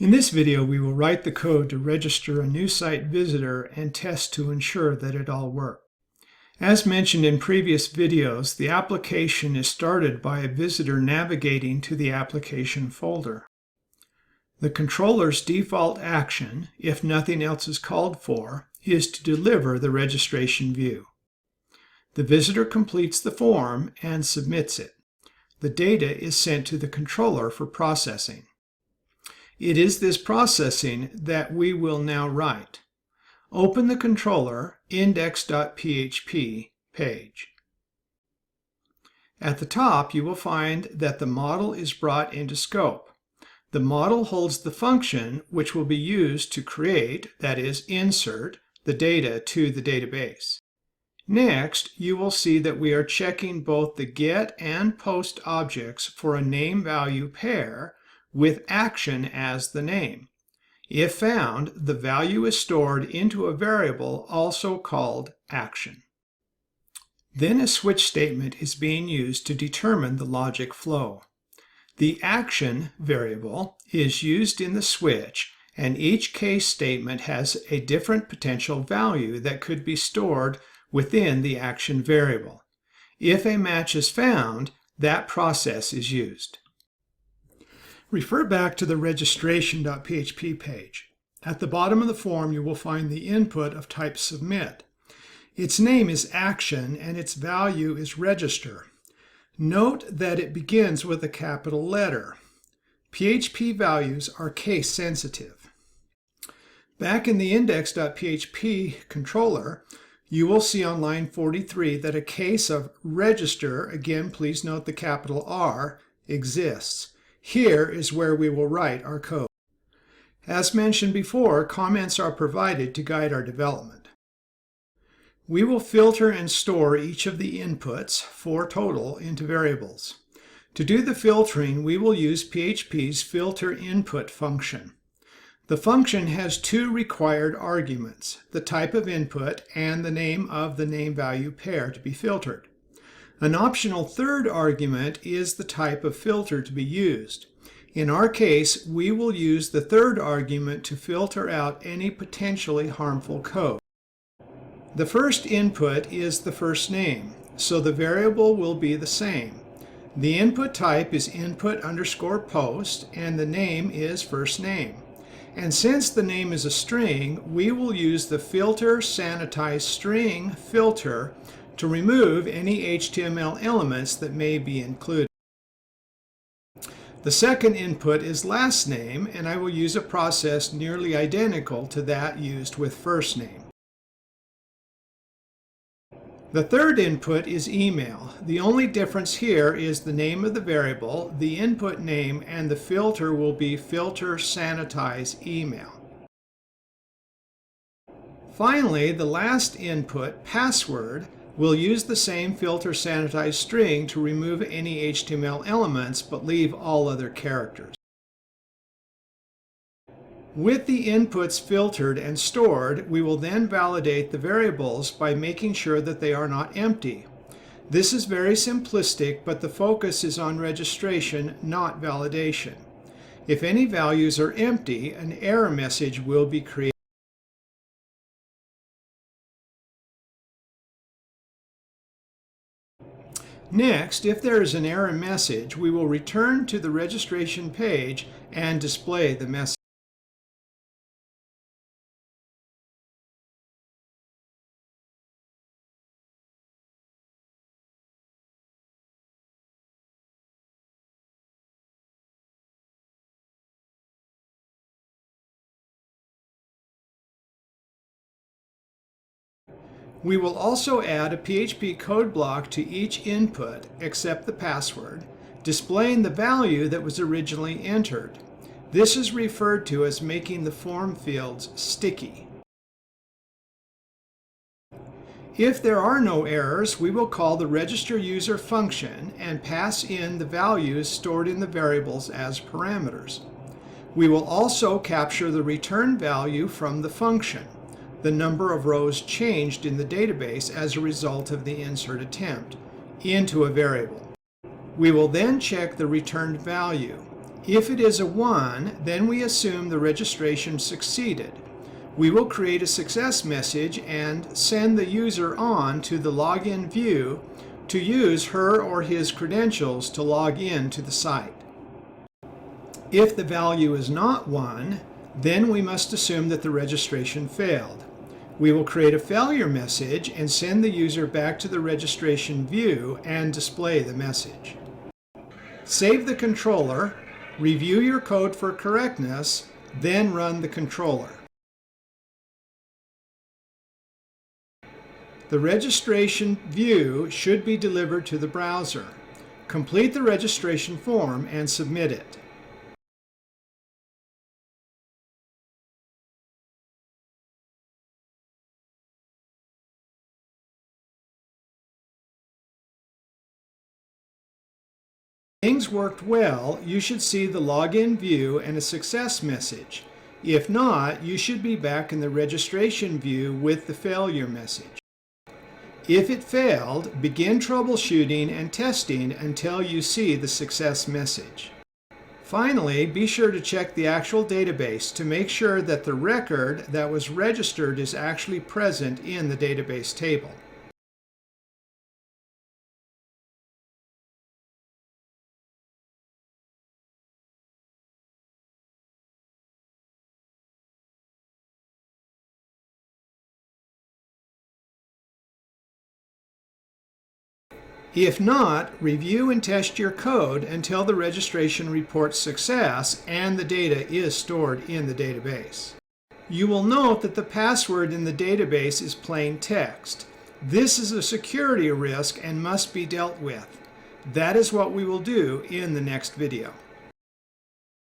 In this video, we will write the code to register a new site visitor and test to ensure that it all works. As mentioned in previous videos, the application is started by a visitor navigating to the application folder. The controller's default action, if nothing else is called for, is to deliver the registration view. The visitor completes the form and submits it. The data is sent to the controller for processing. It is this processing that we will now write. Open the controller index.php page. At the top, you will find that the model is brought into scope. The model holds the function which will be used to create, that is, insert, the data to the database. Next, you will see that we are checking both the get and post objects for a name-value pair with action as the name. If found, the value is stored into a variable also called action. Then a switch statement is being used to determine the logic flow. The action variable is used in the switch, and each case statement has a different potential value that could be stored within the action variable. If a match is found, that process is used. Refer back to the registration.php page. At the bottom of the form, you will find the input of type submit. Its name is action and its value is register. Note that it begins with a capital letter. PHP values are case sensitive. Back in the index.php controller, you will see on line 43 that a case of register, again please note the capital R, exists. Here is where we will write our code. As mentioned before, comments are provided to guide our development. We will filter and store each of the inputs, 4 total, into variables. To do the filtering, we will use PHP's filter input function. The function has 2 required arguments, the type of input and the name of the name-value pair to be filtered. An optional third argument is the type of filter to be used. In our case, we will use the third argument to filter out any potentially harmful code. The first input is the first name, so the variable will be the same. The input type is input_post and the name is first name. And since the name is a string, we will use the filter sanitize string filter to remove any HTML elements that may be included. The second input is last name, and I will use a process nearly identical to that used with first name. The third input is email. The only difference here is the name of the variable, the input name, and the filter will be filter sanitize email. Finally, the last input, password, we'll use the same filter sanitize string to remove any HTML elements but leave all other characters. With the inputs filtered and stored, we will then validate the variables by making sure that they are not empty. This is very simplistic, but the focus is on registration, not validation. If any values are empty, an error message will be created. Next, if there is an error message, we will return to the registration page and display the message. We will also add a PHP code block to each input except the password, displaying the value that was originally entered. This is referred to as making the form fields sticky. If there are no errors, we will call the register user function and pass in the values stored in the variables as parameters. We will also capture the return value from the function, the number of rows changed in the database as a result of the insert attempt, into a variable. We will then check the returned value. If it is a 1, then we assume the registration succeeded. We will create a success message and send the user on to the login view to use her or his credentials to log in to the site. If the value is not 1, then we must assume that the registration failed. We will create a failure message and send the user back to the registration view and display the message. Save the controller, review your code for correctness, then run the controller. The registration view should be delivered to the browser. Complete the registration form and submit it. If things worked well, you should see the login view and a success message. If not, you should be back in the registration view with the failure message. If it failed, begin troubleshooting and testing until you see the success message. Finally, be sure to check the actual database to make sure that the record that was registered is actually present in the database table. If not, review and test your code until the registration reports success and the data is stored in the database. You will note that the password in the database is plain text. This is a security risk and must be dealt with. That is what we will do in the next video.